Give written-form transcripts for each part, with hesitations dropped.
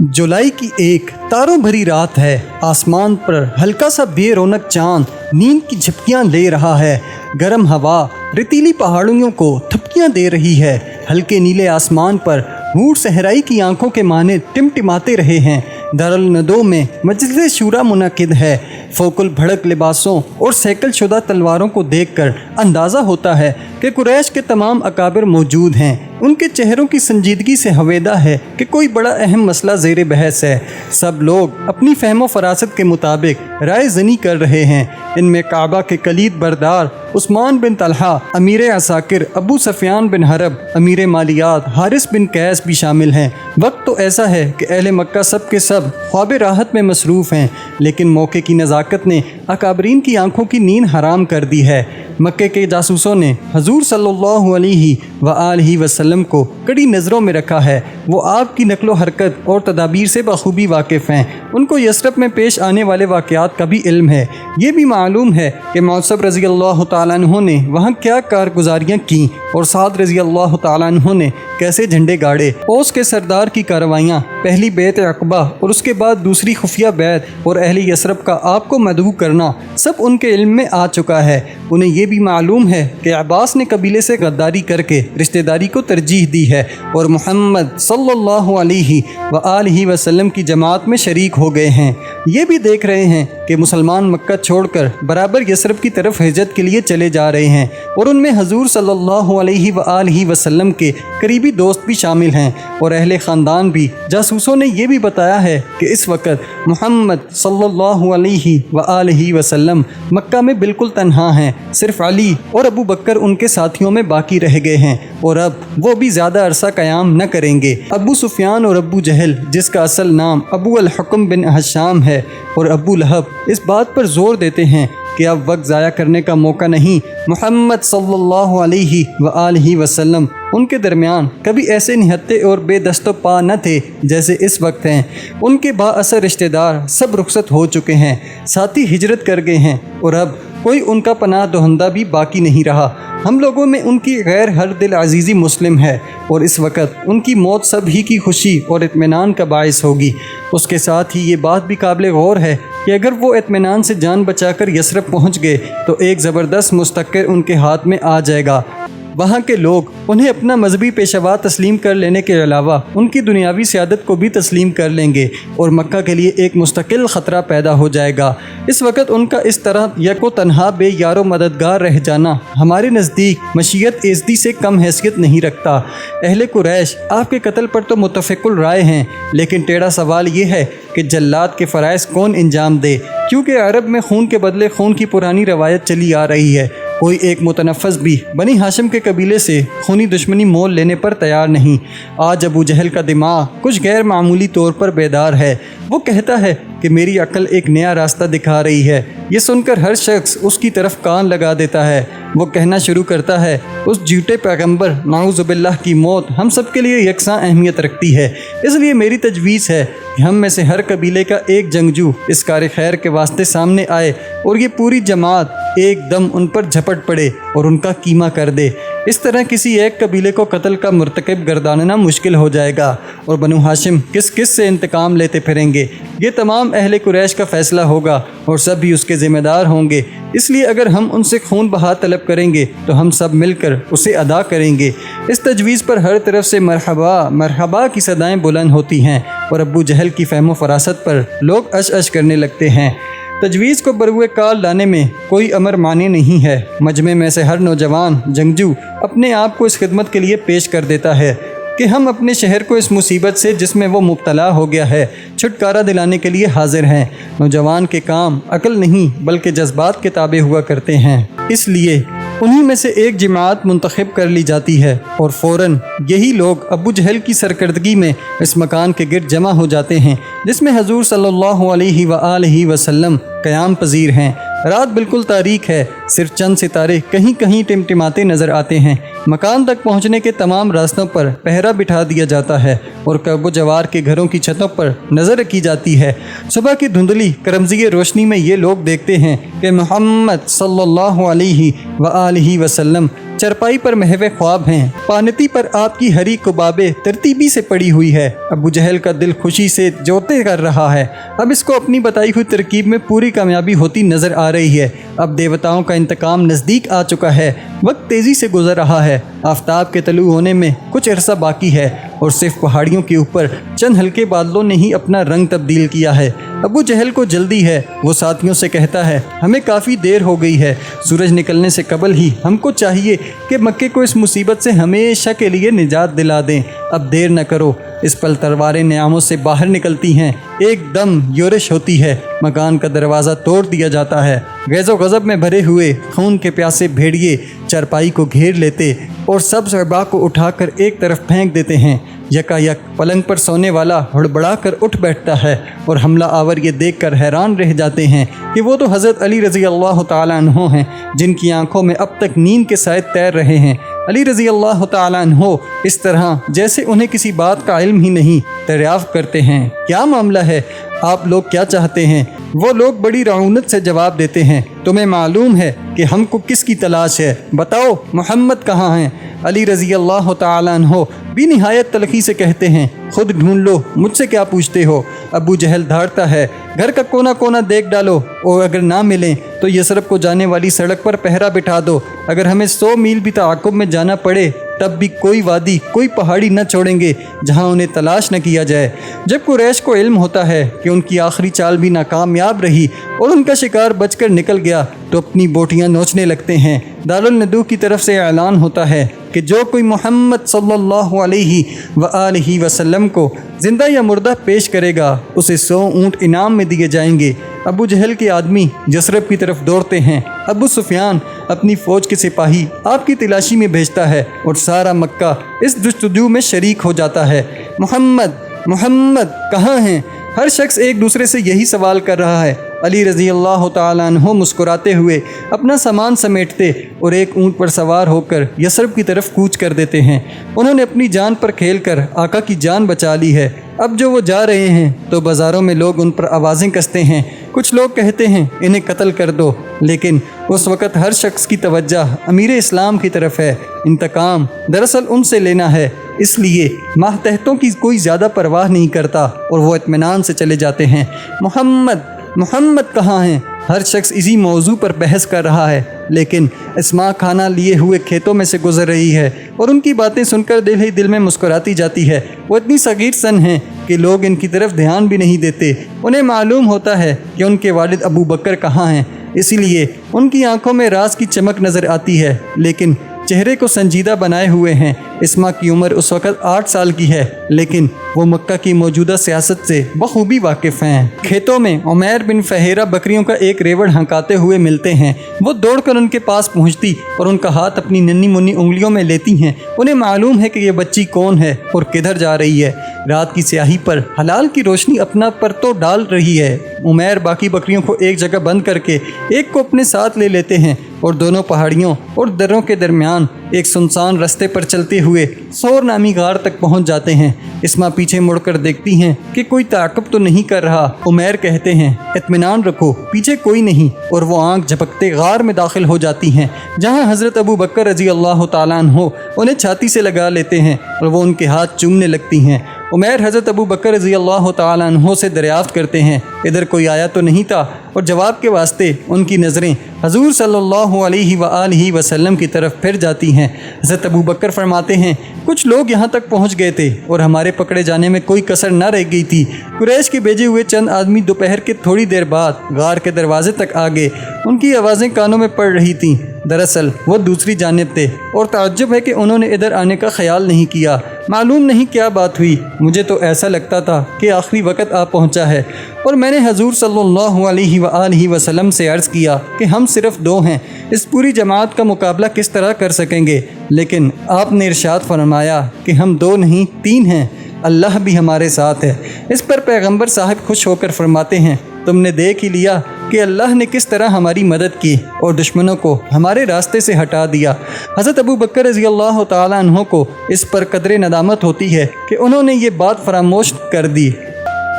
जुलाई की एक तारों भरी रात है। आसमान पर हल्का सा बेरौनक चांद नींद की झपकियां ले रहा है। गर्म हवा रेतीली पहाड़ियों को थपकियां दे रही है। हल्के नीले आसमान पर हूर सहराई की आंखों के माने टिमटिमाते रहे हैं। दारुल नदो में मजलिस शूरा मुनक़िद है। फोकुल भड़क लिबासों और सैकल शुदा तलवारों को देखकर अंदाज़ा होता है कि कुरैश के तमाम अकाबिर मौजूद हैं। उनके चेहरों की संजीदगी से हवेदा है कि कोई बड़ा अहम मसला ज़ेर बहस है। सब लोग अपनी फहमो फरासत के मुताबिक राय ज़नी कर रहे हैं। इनमें काबा के कलीद बरदार उस्मान बिन तलहा, अमीर असाकिर अबू सफ़ियान बिन हरब, अमीर मालियात हारिस बिन कैस भी शामिल हैं। वक्त तो ऐसा है कि अहले मक्का सब के सब ख्वाब राहत में मसरूफ़ हैं, लेकिन मौके की नज़ाकत ने अकाबरीन की आंखों की नींद हराम कर दी है। मक्के के जासूसों ने हजूर सल्लल्लाहु अलैहि वसल्लम को कड़ी नज़रों में रखा है। वो आपकी नकलो हरकत और तदाबीर से बखूबी वाकिफ़ हैं। उनको यसरब में पेश आने वाले वाक़यात का भी इल्म है। ये भी मालूम है कि मौसब रज़ी अल्लाह तआला अन्हु ने वहाँ क्या कारगुजारियाँ की और साद रज़ी अल्लाह तआला अन्हु ने कैसे झंडे गाड़े। ओस के सरदार की कार्रवाइयाँ, पहली बैत अक़बा और उसके बाद दूसरी खुफिया बैत और अहले यसरब का आपको मदऊ करना सब उनके इल्म में आ चुका है। उन्हें ये भी मालूम है कि अब्बास ने कबीले से गद्दारी करके रिश्तेदारी को तरजीह दी है और मोहम्मद सल्लल्लाहु अलैहि वसल्लम की जमात में शरीक हो गए हैं। ये भी देख रहे हैं कि मुसलमान मक्का छोड़कर बराबर यसरब की तरफ हिजरत के लिए चले जा रहे हैं और उनमें हजूर सल्लल्लाहु अलैहि वसल्लम के करीबी दोस्त भी शामिल हैं और अहले ख़ानदान भी। जासूसों ने यह भी बताया है कि इस वक्त मोहम्मद सल्लल्लाहु अलैहि वसल्लम मक्का में बिल्कुल तन्हा हैं। सिर्फ अली और अबू बकर उनके साथियों में बाकी रह गए हैं और अब वो भी ज़्यादा अरसा क़याम न करेंगे। अबू सुफियान और अबू जहल, जिसका असल नाम अबू अल हुक्म बिन हशाम है, और अबू लहब इस बात पर जोर देते हैं कि अब वक्त ज़ाया करने का मौका नहीं। मोहम्मद सल्लल्लाहु अलैहि वसल्लम उनके दरमियान कभी ऐसे निहत्ते और बेदस्तो पा न थे जैसे इस वक्त हैं। उनके बाअसर रिश्तेदार सब रुखसत हो चुके हैं, साथी हिजरत कर गए हैं और अब कोई उनका पनाह दोहंदा भी बाकी नहीं रहा। हम लोगों में उनकी गैर हर दिल अजीज़ी मुस्लिम है और इस वक्त उनकी मौत सभी की खुशी और इत्मीनान का बायस होगी। उसके साथ ही ये बात भी काबिल गौर है कि अगर वो इत्मीनान से जान बचाकर यसरब पहुँच गए तो एक ज़बरदस्त मुस्तक़र उनके हाथ में आ जाएगा। वहाँ के लोग उन्हें अपना मजहबी पेशवा तस्लीम कर लेने के अलावा उनकी दुनियावी सियादत को भी तस्लीम कर लेंगे और मक्का के लिए एक मुस्तकिल ख़तरा पैदा हो जाएगा। इस वक्त उनका इस तरह यको तन्हा बे यारो मददगार रह जाना हमारे नज़दीक मशीयत इज़्दी से कम हैसियत नहीं रखता। अहले कुरैश आपके कत्ल पर तो मुतफ़िकुल राय हैं, लेकिन टेढ़ा सवाल ये है कि जल्लाद के फ़राइज़ कौन इंजाम दे, क्योंकि अरब में खून के बदले खून की पुरानी रवायत चली आ रही है। कोई एक मुतनफ़्फ़स भी बनी हाशिम के कबीले से खूनी दुश्मनी मोल लेने पर तैयार नहीं। आज अबू जहल का दिमाग कुछ गैर मामूली तौर पर बेदार है। वो कहता है कि मेरी अक्ल एक नया रास्ता दिखा रही है। ये सुनकर हर शख्स उसकी तरफ कान लगा देता है। वो कहना शुरू करता है, उस झूठे पैगंबर नाउज़ुबिल्लाह की मौत हम सब के लिए यकसां अहमियत रखती है। इसलिए मेरी तजवीज़ है कि हम में से हर कबीले का एक जंगजू इस कार खैर के वास्ते सामने आए और ये पूरी जमात एकदम उन पर झपट पड़े और उनका कीमा कर दे। इस तरह किसी एक कबीले को कत्ल का मुर्तकब गर्दानना मुश्किल हो जाएगा और बनु हाशिम किस किस से इंतकाम लेते फिरेंगे। ये तमाम अहले कुरैश का फ़ैसला होगा और सब भी उसके ज़िम्मेदार होंगे। इसलिए अगर हम उनसे खून बहा तलब करेंगे तो हम सब मिलकर उसे अदा करेंगे। इस तजवीज़ पर हर तरफ से मरहबा मरहबा की सदाएँ बुलंद होती हैं और अबू जहल की फ़हम फरासत पर लोग अश अश करने लगते हैं। तजवीज़ को बरुए काल लाने में कोई अमर माने नहीं है। मजमे में से हर नौजवान जंगजू अपने आप को इस खिदमत के लिए पेश कर देता है कि हम अपने शहर को इस मुसीबत से जिसमें वो मुब्तला हो गया है छुटकारा दिलाने के लिए हाजिर हैं। नौजवान के काम अकल नहीं बल्कि जज्बात के ताबे हुआ करते हैं। इसलिए उन्हीं में से एक जमात मुंतखब कर ली जाती है और फ़ौरन यही लोग अबू जहल की सरकर्दगी में इस मकान के गिर्द जमा हो जाते हैं जिसमें हजूर सल्लल्लाहु अलैहि वसल्लम क़याम पजीर हैं। रात बिल्कुल तारीख है, सिर्फ चंद सितारे कहीं कहीं टिमटिमाते नज़र आते हैं। मकान तक पहुंचने के तमाम रास्तों पर पहरा बिठा दिया जाता है और कब्र जवार के घरों की छतों पर नज़र रखी जाती है। सुबह की धुंधली करमज़ी रोशनी में ये लोग देखते हैं कि मोहम्मद सल्लल्लाहु अलैहि वसल्लम चरपाई पर महवे ख्वाब हैं। पानती पर आपकी हरी कुबाबे तरतीबी से पड़ी हुई है। अबू जहल का दिल खुशी से जोते कर रहा है। अब इसको अपनी बताई हुई तरकीब में पूरी कामयाबी होती नजर आ रही है। अब देवताओं का इंतकाम नज़दीक आ चुका है। वक्त तेज़ी से गुजर रहा है। आफताब के तलू होने में कुछ अरसा बाकी है और सिर्फ पहाड़ियों के ऊपर चंद हल्के बादलों ने ही अपना रंग तब्दील किया है। अबू जहल को जल्दी है। वो साथियों से कहता है, हमें काफ़ी देर हो गई है। सूरज निकलने से कबल ही हमको चाहिए कि मक्के को इस मुसीबत से हमेशा के लिए निजात दिला दें। अब देर न करो। इस पल तलवारें नियामों से बाहर निकलती हैं। एकदम योरिश होती है। मकान का दरवाज़ा तोड़ दिया जाता है। गैज़ो गज़ब में भरे हुए खून के प्यासे भेड़िए चरपाई को घेर लेते और सब शरबा को उठाकर एक तरफ फेंक देते हैं। यकायक पलंग पर सोने वाला हड़बड़ा कर उठ बैठता है और हमला आवर ये देखकर हैरान रह जाते हैं कि वो तो हज़रत अली रज़ी अल्लाह तआला अन्हो हैं, जिनकी आंखों में अब तक नींद के साए तैर रहे हैं। अली रज़ी अल्लाह तआला अन्हो इस तरह जैसे उन्हें किसी बात का इल्म ही नहीं दरियाफ़्त करते हैं। क्या मामला है? आप लोग क्या चाहते हैं? वो लोग बड़ी रऊनत से जवाब देते हैं, तुम्हें मालूम है कि हमको किसकी तलाश है? बताओ मोहम्मद कहाँ हैं? अली रज़ी अल्लाह तआला अन्हो भी निहायत तलखी से कहते हैं, खुद ढूंढ लो, मुझसे क्या पूछते हो? अबू जहल धाड़ता है, घर का कोना कोना देख डालो और अगर ना मिलें तो यसरब को जाने वाली सड़क पर पहरा बिठा दो। अगर हमें 100 मील भी ताक़ुब में जाना पड़े तब भी कोई वादी, कोई पहाड़ी न छोड़ेंगे जहां उन्हें तलाश न किया जाए। जब कुरैश को इल्म होता है कि उनकी आखिरी चाल भी नाकामयाब रही और उनका शिकार बचकर निकल गया तो अपनी बोटियां नोचने लगते हैं। दारुल नदू की तरफ से ऐलान होता है कि जो कोई मोहम्मद सल्लल्लाहु अलैहि वआलिहि वसल्लम को ज़िंदा या मुर्दा पेश करेगा उसे 100 ऊँट इनाम में दिए जाएंगे। अबू जहल के आदमी यसरब की तरफ दौड़ते हैं। अबू सुफियान अपनी फ़ौज के सिपाही आपकी तलाशी में भेजता है और सारा मक्का इस जुस्तजू में शरीक हो जाता है। मोहम्मद मोहम्मद कहाँ हैं? हर शख्स एक दूसरे से यही सवाल कर रहा है। अली रज़ी अल्लाह तआला अन्हो मुस्कुराते हुए अपना सामान समेटते और एक ऊँट पर सवार होकर यसरब की तरफ कूच कर देते हैं। उन्होंने अपनी जान पर खेलकर आका की जान बचा ली है। अब जो वो जा रहे हैं तो बाज़ारों में लोग उन पर आवाज़ें कसते हैं। कुछ लोग कहते हैं इन्हें कत्ल कर दो, लेकिन उस वक़्त हर शख्स की तवज्जो अमीर इस्लाम की तरफ है। इंतकाम दरअसल उनसे लेना है, इसलिए माहतहतों की कोई ज़्यादा परवाह नहीं करता और वो इत्मीनान से चले जाते हैं। मोहम्मद मोहम्मद कहाँ हैं? हर शख्स इसी मौजू पर बहस कर रहा है, लेकिन इस्मा खाना लिए हुए खेतों में से गुजर रही है और उनकी बातें सुनकर दिल ही दिल में मुस्कुराती जाती है। वो इतनी सगीर सन हैं कि लोग इनकी तरफ ध्यान भी नहीं देते। उन्हें मालूम होता है कि उनके वालिद अबू बकर कहाँ हैं, इसीलिए उनकी आंखों में राज की चमक नज़र आती है, लेकिन चेहरे को संजीदा बनाए हुए हैं। इस्मा की उम्र उस वक़्त 8 साल की है, लेकिन वो मक्का की मौजूदा सियासत से बखूबी वाकिफ़ हैं। खेतों में उमैर बिन फहेरा बकरियों का एक रेवड़ हंकाते हुए मिलते हैं। वो दौड़कर उनके पास पहुंचती और उनका हाथ अपनी नन्ही मुन्नी उंगलियों में लेती हैं। उन्हें मालूम है कि ये बच्ची कौन है और किधर जा रही है। रात की स्याही पर हलाल की रोशनी अपना परतो डाल रही है। उमैर बाकी बकरियों को एक जगह बंद करके एक को अपने साथ ले लेते हैं और दोनों पहाड़ियों और दर्रों के दरमियान एक सुनसान रास्ते पर चलते हुए सौर नामी गार तक पहुंच जाते हैं। इस्मा पीछे मुड़कर देखती हैं कि कोई ताक़ुब तो नहीं कर रहा। उमैर कहते हैं, इत्मीनान रखो, पीछे कोई नहीं, और वो आंख झपकते गार में दाखिल हो जाती हैं, जहां हज़रत अबू बकर रज़ी अल्लाह तआला अन्हो उन्हें छाती से लगा लेते हैं और वो उनके हाथ चूमने लगती हैं। उमैर हज़रत अबू बकर रज़ी अल्लाह तआला अन्हो से दरियाफ़्त करते हैं, इधर कोई आया तो नहीं था, और जवाब के वास्ते उनकी नज़रें हजूर सल्लल्लाहु अलैहि वआलिहि वसल्लम की तरफ फिर जाती हैं। हज़रत अबू बकर फरमाते हैं, कुछ लोग यहाँ तक पहुँच गए थे और हमारे पकड़े जाने में कोई कसर न रह गई थी। कुरैश के भेजे हुए चंद आदमी दोपहर के थोड़ी देर बाद गार के दरवाजे तक आ गए। उनकी आवाज़ें कानों में पड़ रही थीं। दरअसल वो दूसरी जानिब थे और ताज्जुब है कि उन्होंने इधर आने का ख्याल नहीं किया। मालूम नहीं क्या बात हुई, मुझे तो ऐसा लगता था कि आखिरी वक्त आ पहुंचा है और मैंने हजूर सल्लल्लाहु अलैहि वआलिहि वसल्लम से अर्ज़ किया कि हम सिर्फ 2 हैं, इस पूरी जमात का मुकाबला किस तरह कर सकेंगे। लेकिन आपने इरशाद फरमाया कि हम 2 नहीं 3 हैं, अल्लाह भी हमारे साथ है। इस पर पैगंबर साहब खुश होकर फरमाते हैं, तुमने देख ही लिया कि अल्लाह ने किस तरह हमारी मदद की और दुश्मनों को हमारे रास्ते से हटा दिया। हज़रत अबू बकर रज़ी अल्लाह तआला अन्हो को इस पर कदरे नदामत होती है कि उन्होंने ये बात फरामोश कर दी।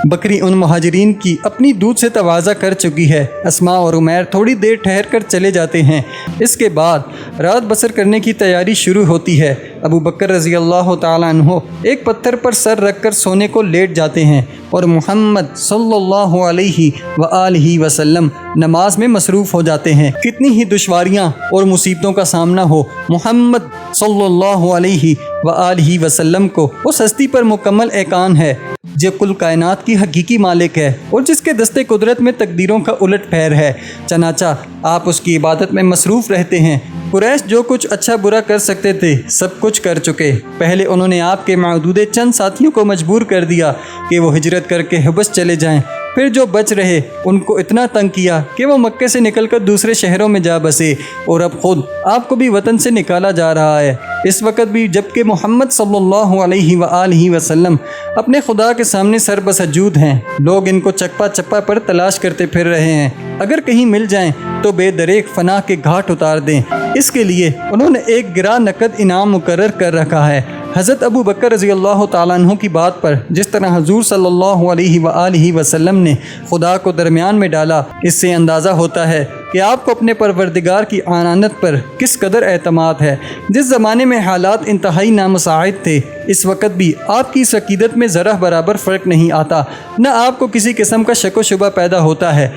बकरी उन मुहाजिरीन की अपनी दूध से तवाज़ा कर चुकी है। अस्मा और उमैर थोड़ी देर ठहर कर चले जाते हैं। इसके बाद रात बसर करने की तैयारी शुरू होती है। अबू बकर रज़ी अल्लाह ताला अन्हु एक पत्थर पर सर रखकर सोने को लेट जाते हैं और मोहम्मद सल्लल्लाहु अलैहि व आलिहि वसल्लम नमाज में मसरूफ़ हो जाते हैं। कितनी ही दुश्वारियाँ और मुसीबतों का सामना हो, मोहम्मद सल्लल्लाहु अलैहि व आलिहि वसल्लम को उस हस्ती पर मुकम्मल एकान है जो कुल कायनात की हकीकी मालिक है और जिसके दस्ते कुदरत में तकदीरों का उलट फेर है। चनाचा आप उसकी इबादत में मसरूफ़ रहते हैं। कुरैश जो कुछ अच्छा बुरा कर सकते थे सब कुछ कर चुके। पहले उन्होंने आपके मौजूदे चंद साथियों को मजबूर कर दिया कि वो हिजरत करके हबस चले जाएं। फिर जो बच रहे उनको इतना तंग किया कि वो मक्के से निकलकर दूसरे शहरों में जा बसे और अब खुद आपको भी वतन से निकाला जा रहा है। इस वक्त भी जबकि मोहम्मद सल्लल्लाहु अलैहि व आलिहि वसल्लम अपने खुदा के सामने सर बसजूद हैं, लोग इनको चप्पा चप्पा पर तलाश करते फिर रहे हैं। अगर कहीं मिल जाएं तो बेदरेक फनाह के घाट उतार दें। इसके लिए उन्होंने एक गिरा नकद इनाम मुकर्रर कर रखा है। हज़रत अबू बकर रज़ी अल्लाह ताला अन्हु की बात पर जिस तरह हुज़ूर सल्लल्लाहु अलैहि व आलिहि वसल्लम ने खुदा को दरमियान में डाला, इससे अंदाज़ा होता है कि आपको अपने परवरदिगार की आनानत पर किस कदर एतमाद है। जिस ज़माने में हालात इंतहाई नामुसाइद थे, इस वक्त भी आपकी इस अकीदत में ज़रा बराबर फ़र्क नहीं आता, न आपको किसी किस्म का शक व शुबा पैदा होता है।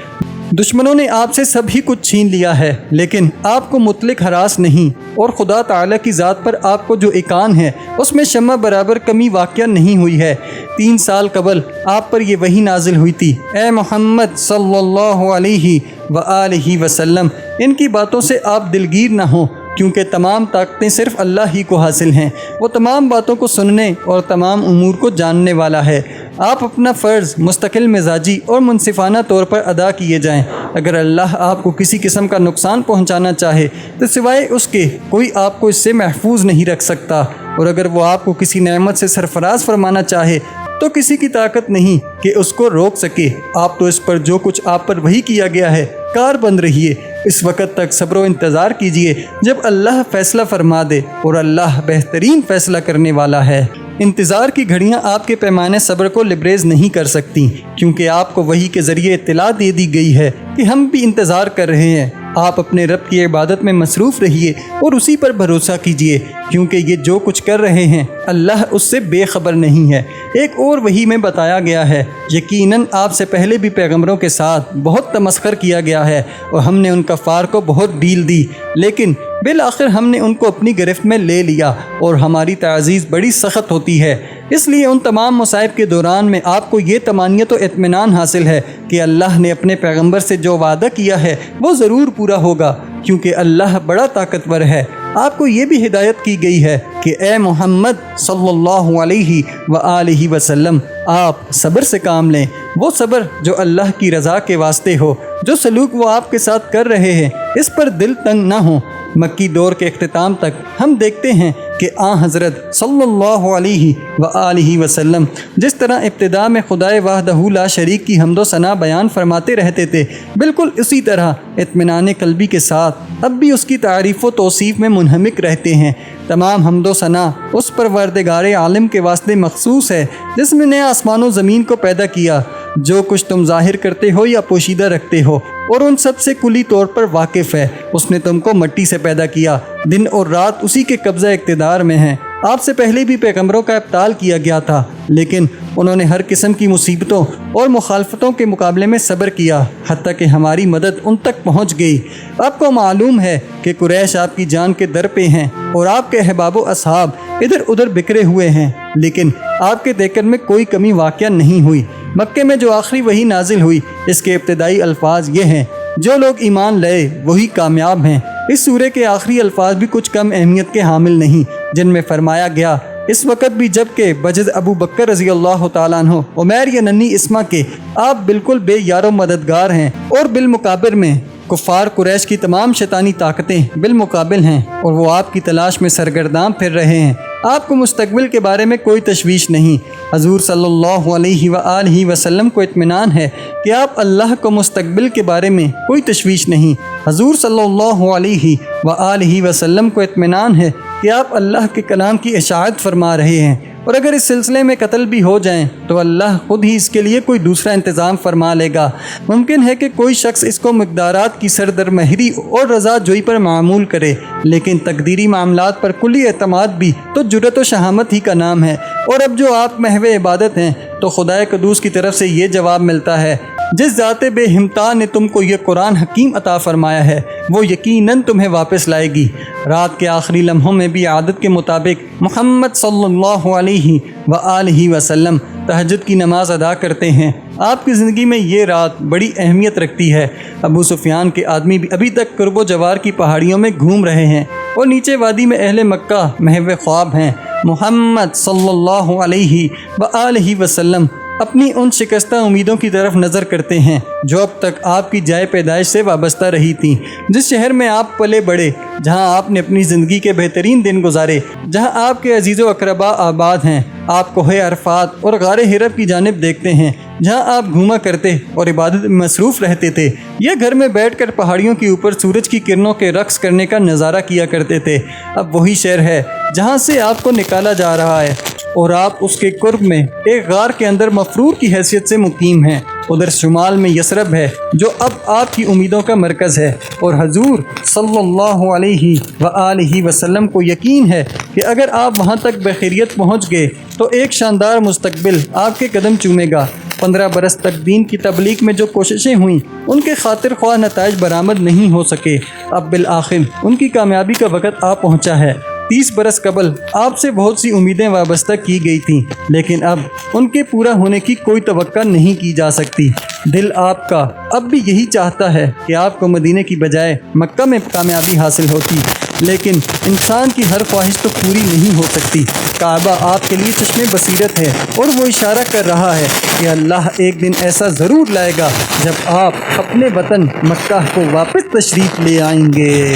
दुश्मनों ने आपसे सभी कुछ छीन लिया है लेकिन आपको मुतलिक हरास नहीं, और खुदा ताला की ज़ात पर आपको जो इकान है उसमें शम्मा बराबर कमी वाक़या नहीं हुई है। 3 साल कबल आप पर ये वही नाजिल हुई थी, ए मोहम्मद सल्लल्लाहु अलैहि व आलिहि वसल्लम, इनकी बातों से आप दिलगीर ना हो क्योंकि तमाम ताकतें सिर्फ़ अल्लाह ही को हासिल हैं। वो तमाम बातों को सुनने और तमाम उमूर को जानने वाला है। आप अपना फ़र्ज़ मुस्तकिल मिजाजी और मुनसिफ़ाना तौर पर अदा किए जाएं। अगर अल्लाह आपको किसी किस्म का नुकसान पहुंचाना चाहे तो सिवाय उसके कोई आपको इससे महफूज नहीं रख सकता, और अगर वो आपको किसी नेमत से सरफराज फरमाना चाहे तो किसी की ताकत नहीं कि उसको रोक सके। आप तो इस पर जो कुछ आप पर वही किया गया है कार बंद रहिए। इस वक्त तक सब्र इंतज़ार कीजिए जब अल्लाह फ़ैसला फरमा दे, और अल्लाह बेहतरीन फ़ैसला करने वाला है। इंतज़ार की घड़ियाँ आपके पैमाने सब्र को लिब्रेज नहीं कर सकती, क्योंकि आपको वही के ज़रिए इत्तला दे दी गई है कि हम भी इंतज़ार कर रहे हैं। आप अपने रब की इबादत में मसरूफ़ रहिए और उसी पर भरोसा कीजिए, क्योंकि ये जो कुछ कर रहे हैं अल्लाह उससे बेखबर नहीं है। एक और वही में बताया गया है, यकीनन आपसे पहले भी पैगंबरों के साथ बहुत तमस्खर किया गया है और हमने उन कफ़ार को बहुत डील दी, लेकिन बिल आखिर हमने उनको अपनी गिरफ्त में ले लिया और हमारी ताज़ीज़ बड़ी सख्त होती है। इसलिए उन तमाम मुसाइब के दौरान में आपको ये तमानियत व इत्मीनान हासिल है कि अल्लाह ने अपने पैगंबर से जो वादा किया है वो ज़रूर पूरा होगा, क्योंकि अल्लाह बड़ा ताकतवर है। आपको ये भी हिदायत की गई है कि ए मोहम्मद सल्लल्लाहु अलैहि व आलिहि वसल्लम, आप सब्र से काम लें, वो सब्र जो अल्लाह की रज़ा के वास्ते हो। जो सलूक वो आपके साथ कर रहे हैं इस पर दिल तंग ना हो। मक्की दौर के इख्तिताम तक हम देखते हैं कि हज़रत सल्लल्लाहु अलैहि व आलिहि वसल्लम जिस तरह इब्तिदा में खुदाए वहदहू ला शरीक की हम्दो सना बयान फरमाते रहते थे, बिल्कुल इसी तरह इत्मीनान कल्बी के साथ अब भी उसकी तारीफ़ व तौसीफ़ में मुनहमिक रहते हैं। तमाम हम्दो सना उस परवरदिगार आलिम के वास्ते मखसूस है जिसने आसमान व ज़मीन को पैदा किया। जो कुछ तुम ज़ाहिर करते हो या पोशीदा रखते हो और उन सब से कुली तौर पर वाकिफ़ है। उसने तुमको मट्टी से पैदा किया, दिन और रात उसी के कब्ज़ा इक़्तिदार में है। आपसे पहले भी पैगंबरों का इब्ताल किया गया था, लेकिन उन्होंने हर किस्म की मुसीबतों और मुखालफतों के मुकाबले में सब्र किया, हत्ता कि हमारी मदद उन तक पहुँच गई। आपको मालूम है कि कुरैश आपकी जान के दर पे हैं और आपके अहबाब व असहाब इधर उधर बिखरे हुए हैं, लेकिन आपके देखन में कोई कमी वाक़या नहीं हुई। मक्के में जो आखिरी वही नाजिल हुई, इसके इब्तदाई अल्फाज ये हैं, जो लोग ईमान लाए वही कामयाब हैं। इस सूरे के आखिरी अल्फाज भी कुछ कम अहमियत के हामिल नहीं, जिनमें फरमाया गया, इस वक्त भी जबकि बजद अबू बकर रज़ी अल्लाह ताला अन्हु उमैर या नन्ही इस्मा के आप बिल्कुल बेयारो मददगार हैं, और बिलमुकाबिल में कुफ़ार कुरैश की तमाम शैतानी ताकतें बिलमुकाबिल हैं और वो आपकी तलाश में सरगर्दाम फिर रहे हैं। आपको मुस्तकबिल के बारे में कोई तशवीश नहीं। हजूर सल्लल्लाहु अलैहि व आलिहि वसल्लम को इत्मीनान है कि आप अल्लाह को मुस्तकबिल के बारे में कोई तशवीश नहीं। हजूर सल्लल्लाहु अलैहि व आलिहि वसल्लम को इत्मीनान है کہ آپ اللہ کے کلام کی اشاعت فرما رہے ہیں، اور اگر اس سلسلے میں قتل بھی ہو جائیں تو اللہ خود ہی اس کے لیے کوئی دوسرا انتظام فرما لے گا۔ ممکن ہے کہ کوئی شخص اس کو مقدارات کی سردرمہری اور رضا جوئی پر معمول کرے، لیکن تقدیری معاملات پر کلی اعتماد بھی تو جرأت و شہامت ہی کا نام ہے۔ اور اب جو آپ محو عبادت ہیں تو خدائے قدوس کی طرف سے یہ جواب ملتا ہے، جس ذات بے ہمتا نے تم کو یہ قرآن حکیم عطا فرمایا ہے وہ یقیناً تمہیں واپس لائے گی۔ رات کے آخری لمحوں میں بھی عادت کے مطابق محمد صلی اللہ علیہ وآلہ وسلم تہجد کی نماز ادا کرتے ہیں۔ آپ کی زندگی میں یہ رات بڑی اہمیت رکھتی ہے۔ ابو سفیان کے آدمی بھی ابھی تک قرب و جوار کی پہاڑیوں میں گھوم رہے ہیں، اور نیچے وادی میں اہل مکہ محو خواب ہیں۔ محمد صلی اللہ علیہ وآلہ وسلم اپنی ان شکستہ امیدوں کی طرف نظر کرتے ہیں جو اب تک آپ کی جائے پیدائش سے وابستہ رہی تھیں۔ جس شہر میں آپ پلے بڑے، جہاں آپ نے اپنی زندگی کے بہترین دن گزارے، جہاں آپ کے عزیز و اقربا آباد ہیں، آپ کوہ عرفات اور غار حرب کی جانب دیکھتے ہیں، جہاں آپ گھوما کرتے اور عبادت میں مصروف رہتے تھے، یہ گھر میں بیٹھ کر پہاڑیوں کے اوپر سورج کی کرنوں کے رقص کرنے کا نظارہ کیا کرتے تھے، اب وہی شہر ہے جہاں سے آپ کو نکالا جا رہا ہے، اور آپ اس کے قرب میں ایک غار کے اندر مفرور کی حیثیت سے مقیم ہیں۔ ادھر شمال میں یثرب ہے جو اب آپ کی امیدوں کا مرکز ہے، اور حضور صلی اللہ علیہ وآلہ وسلم کو یقین ہے کہ اگر آپ وہاں تک بخیریت پہنچ گئے تو ایک شاندار مستقبل آپ کے قدم چومے گا۔ 15 برس تک دین کی تبلیغ میں جو کوششیں ہوئیں ان کے خاطر خواہ نتائج برآمد نہیں ہو سکے، اب بالآخر ان کی کامیابی کا وقت آ پہنچا ہے۔ 30 برس قبل آپ سے بہت سی امیدیں وابستہ کی گئی تھیں، لیکن اب ان کے پورا ہونے کی کوئی توقع نہیں کی جا سکتی۔ دل آپ کا اب بھی یہی چاہتا ہے کہ آپ کو مدینے کی بجائے مکہ میں کامیابی حاصل ہوتی، لیکن انسان کی ہر خواہش تو پوری نہیں ہو سکتی۔ کعبہ آپ کے لیے چشم بصیرت ہے، اور وہ اشارہ کر رہا ہے کہ اللہ ایک دن ایسا ضرور لائے گا جب آپ اپنے وطن مکہ کو واپس تشریف لے آئیں گے۔